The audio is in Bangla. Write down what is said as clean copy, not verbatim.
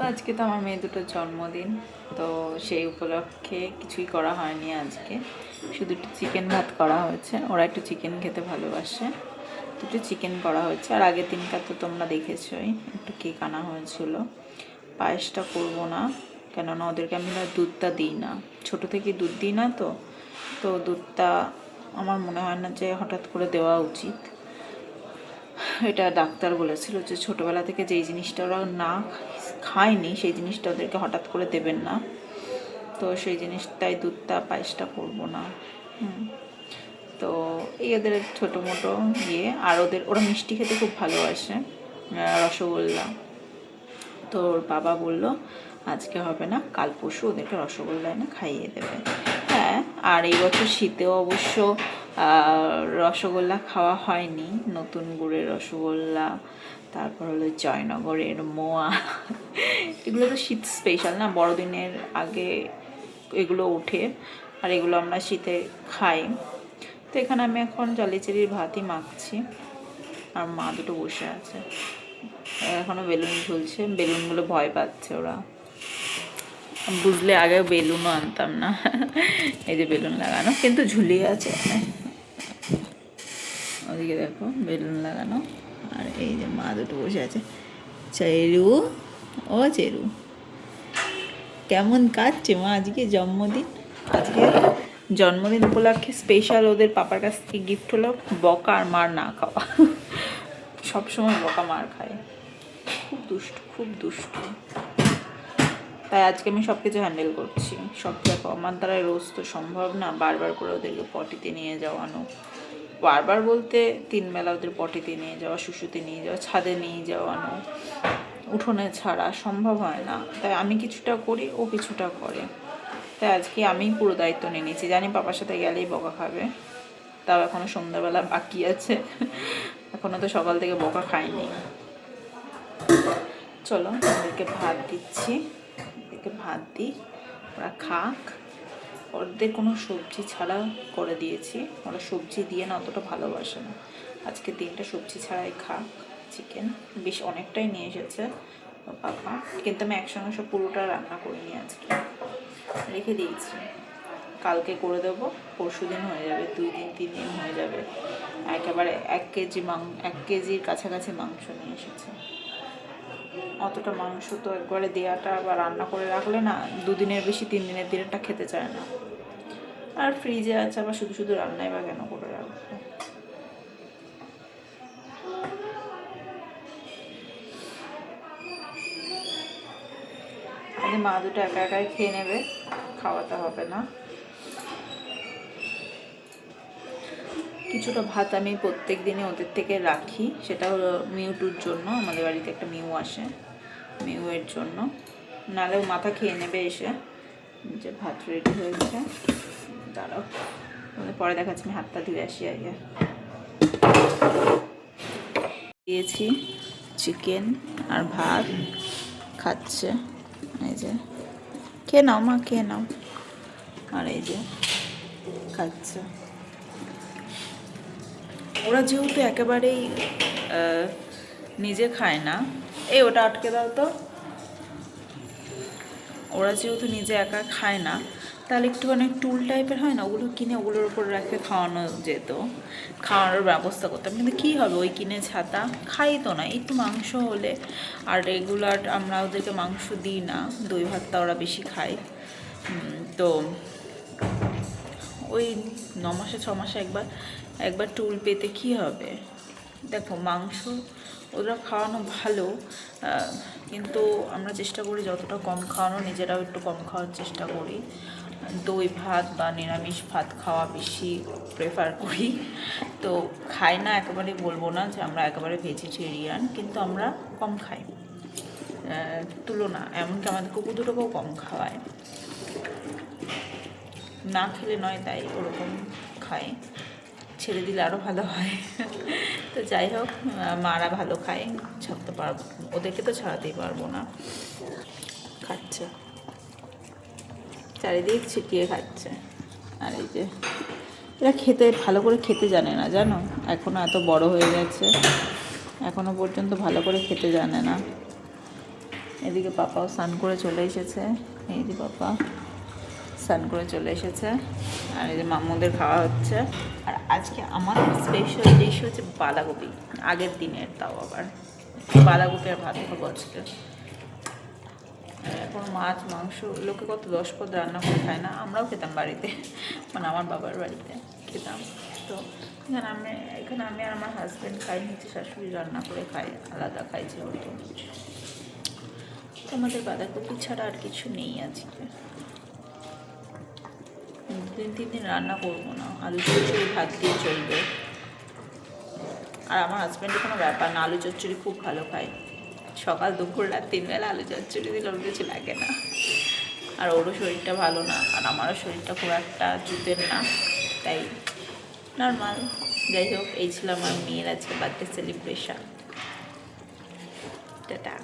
আজকে তো আমার মেয়ে দুটোর জন্মদিন, তো সেই উপলক্ষে কিছুই করা হয়নি আজকে, শুধু একটু চিকেন ভাত করা হয়েছে। ওরা একটু চিকেন খেতে ভালোবাসে, তো একটু চিকেন করা হয়েছে। আর আগের দিনটা তো তোমরা দেখেছোই, একটু কেক আনা হয়েছিল। পায়েসটা করবো না, কেননা ওদেরকে আমি না দুধটা দিই না, ছোটো থেকেই দুধ দিই না, তো তো দুধটা আমার মনে হয় না যে হঠাৎ করে দেওয়া উচিত। এটা ডাক্তার বলেছিল যে ছোটোবেলা থেকে যেই জিনিসটা ওরা না খায়নি সেই জিনিসটা ওদেরকে হঠাৎ করে দেবেন না, তো সেই জিনিসটাই দুধটা পায়েসটা করবো না। তো এই ওদের ছোটো মোটো ইয়ে, আর ওরা মিষ্টি খেতে খুব ভালোবাসে, রসগোল্লা। তো ওর বাবা বলল আজকে হবে না, কাল পরশু ওদেরকে রসগোল্লা এনে খাইয়ে দেবে। হ্যাঁ, আর এই বছর শীতেও অবশ্য রসগোল্লা খাওয়া হয়নি, নতুন গুড়ের রসগোল্লা, তারপর হলো জয়নগরের মোয়া। এগুলো তো শীত স্পেশাল না, বড়দিনের আগে এগুলো ওঠে, আর এগুলো আমরা শীতে খাই। তো এখানে আমি এখন জালিচেরির ভাতই মাখছি, আর মা দুটো বসে আছে, এখনো বেলুন ঝুলছে, বেলুনগুলো ভয় পাচ্ছে ওরা। বুঝলে আগে বেলুনও আনতাম না। এই যে বেলুন লাগানো, কিন্তু ঝুলিয়ে আছে, ওদিকে দেখো বেলুন লাগানো। আর এই যে মা দুটো বসে আছে। চেরু, ও চেরু, কেমন কাটছে মা আজকে জন্মদিন? আজকে জন্মদিন উপলক্ষে স্পেশাল ওদের পাপার কাছ থেকে গিফট হলো বকা আর মার না খাওয়া। সবসময় বকা মার খায়, খুব দুষ্টু, খুব দুষ্টু। তাই আজকে আমি সব কিছু হ্যান্ডেল করছি। সব দেখো, আমার দ্বারা রোজ তো সম্ভব না বারবার করে ওদেরকে পটিতে নিয়ে যাওয়ানো। বারবার বলতে 3 বেলা ওদের পটিতে নিয়ে যাওয়া, শুশুতে নিয়ে যাওয়া, ছাদে নিয়ে যাওয়ানো, উঠোনে ছাড়া সম্ভব হয় না। তাই আমি কিছুটা করি, ও কিছুটা করে। তাই আজকে আমিই পুরো দায়িত্ব নিয়ে নিয়েছি। জানি পাপার সাথে গেলেই বকা খাবে, তাও এখনও সন্ধ্যাবেলা বাকি আছে, এখনও তো সকাল থেকে বকা খাইনি। চলো ওদেরকে ভাত দিচ্ছি, ওদেরকে ভাত দিই, ওরা খাক। ওদের কোনো সবজি ছাড়া করে দিয়েছি, ওরা সবজি দিয়ে না অতটা ভালোবাসে না। আজকে দিনটা সবজি ছাড়াই খাক। চিকেন বেশ অনেকটাই নিয়ে এসেছে পাপা, কিন্তু আমি একসঙ্গে সব পুরোটা রান্না করিনি, আজকে রেখে দিয়েছি। কালকে করে দেবো, পরশু দিন হয়ে যাবে, 2 দিন 3 দিন হয়ে যাবে। একেবারে 1 কেজির কাছাকাছি মাংস নিয়ে এসেছে। অতটা মাংস তো একবারে দেওয়াটা বা রান্না করে রাখলে না 2 দিনের বেশি 3 দিনের দিনেরটা খেতে চায় না। আর ফ্রিজে আছে, আবার শুধু শুধু রান্নাই বা কেন করে রাখবো। আজকে মা দুটো একা একাই খেয়ে নেবে, খাওয়াতে হবে না। কিছুটা ভাত আমি প্রত্যেক দিনই ওদের থেকে রাখি, সেটা হলো মিউটুর জন্য। আমাদের বাড়িতে একটা মিউ আসে, মিউয়ের জন্য, নাহলেও মাথা খেয়ে নেবে এসে। যে ভাত রেডি হয়েছে, দাঁড়াও পরে দেখাচ্ছি, আমি হাতটা ধুয়ে আসি আগে। দিয়েছি চিকেন আর ভাত, খাচ্ছে। এই যে খেয়ে নাও মা, খেয়ে নাও। আর এই যে খাচ্ছে। ওরা যেহেতু একেবারেই নিজে খায় না, এই ওটা আটকে দাও তো। ওরা যেহেতু নিজে একা খায় না, তাহলে একটুখানি টুল টাইপের হয় না, ওগুলো কিনে ওগুলোর ওপর রেখে খাওয়ানো যেত, খাওয়ানোর ব্যবস্থা করতাম। কিন্তু কী হবে, ওই কিনে ছাতা খাই তো না। একটু মাংস হলে, আর রেগুলার আমরা ওদেরকে মাংস দিই না, দই ভাতটা ওরা বেশি খায়। তো ওই 9 মাসে 6 মাসে একবার টুল পেতে কী হবে। দেখো মাংস ওরা খাওয়ানো ভালো, কিন্তু আমরা চেষ্টা করি যতটা কম খাওয়ানো, নিজেরাও একটু কম খাওয়ার চেষ্টা করি। দই ভাত বা নিরামিষ ভাত খাওয়া বেশি প্রেফার করি। তো খাই না একেবারে বলবো না যে আমরা একেবারে ভেজিটেরিয়ান, কিন্তু আমরা কম খাই তুলনা, এমনকি আমাদের কুকুর দুটোকেও কম খাওয়ায়, না খেলে নয়, তাই ওরকম খায়। ছেড়ে দিলে আরও ভালো হয়। তো যাই হোক, মারা ভালো খায়, ছাড়তে পারবো, ওদেরকে তো ছাড়াতেই পারবো না। খাচ্ছে, চারিদিক ছিটিয়ে খাচ্ছে। আর এই যে এরা খেতে ভালো করে খেতে জানে না, জানো, এখনও এত বড় হয়ে গেছে, এখনও পর্যন্ত ভালো করে খেতে জানে না। এদিকে পাপাও স্নান করে চলে এসেছে, এই যে পাপা স্নান করে চলে এসেছে, আর এই যে মাম্মুদের খাওয়া হচ্ছে। আর আজকে আমার স্পেশাল ডিশ হচ্ছে বাঁধাকপি, আগের দিনের, তাও আবার বাঁধাকপি আর ভাত খাবো আজকে। এখন মাছ মাংস লোকে কত 10 পদ রান্না করে খায় না, আমরাও খেতাম বাড়িতে, মানে আমার বাবার বাড়িতে খেতাম। তো এখানে আমি আর আমার হাজব্যান্ড খাই, নিচে শাশুড়ি রান্না করে খাই, আলাদা খাই যেহেতু। তো আমাদের বাঁধাকপি ছাড়া আর কিছু নেই আজকে। 2-3 দিন রান্না করবো না, আলু চচ্চড়ি ভাত দিয়ে চলবে। আর আমার হাজব্যান্ডের কোনো ব্যাপার না, আলু চচ্চড়ি খুব ভালো খায়, সকাল দুপুর রাত 3 বেলা আলু চচ্চড়ি দিলে ওর কিছু লাগে না। আর ওরও শরীরটা ভালো না, আর আমারও শরীরটা খুব একটা জুতের না, তাই নর্মাল। যাই হোক, এই ছিল আমার মেয়ের আজকে বার্থডে সেলিব্রেশন। টাটা।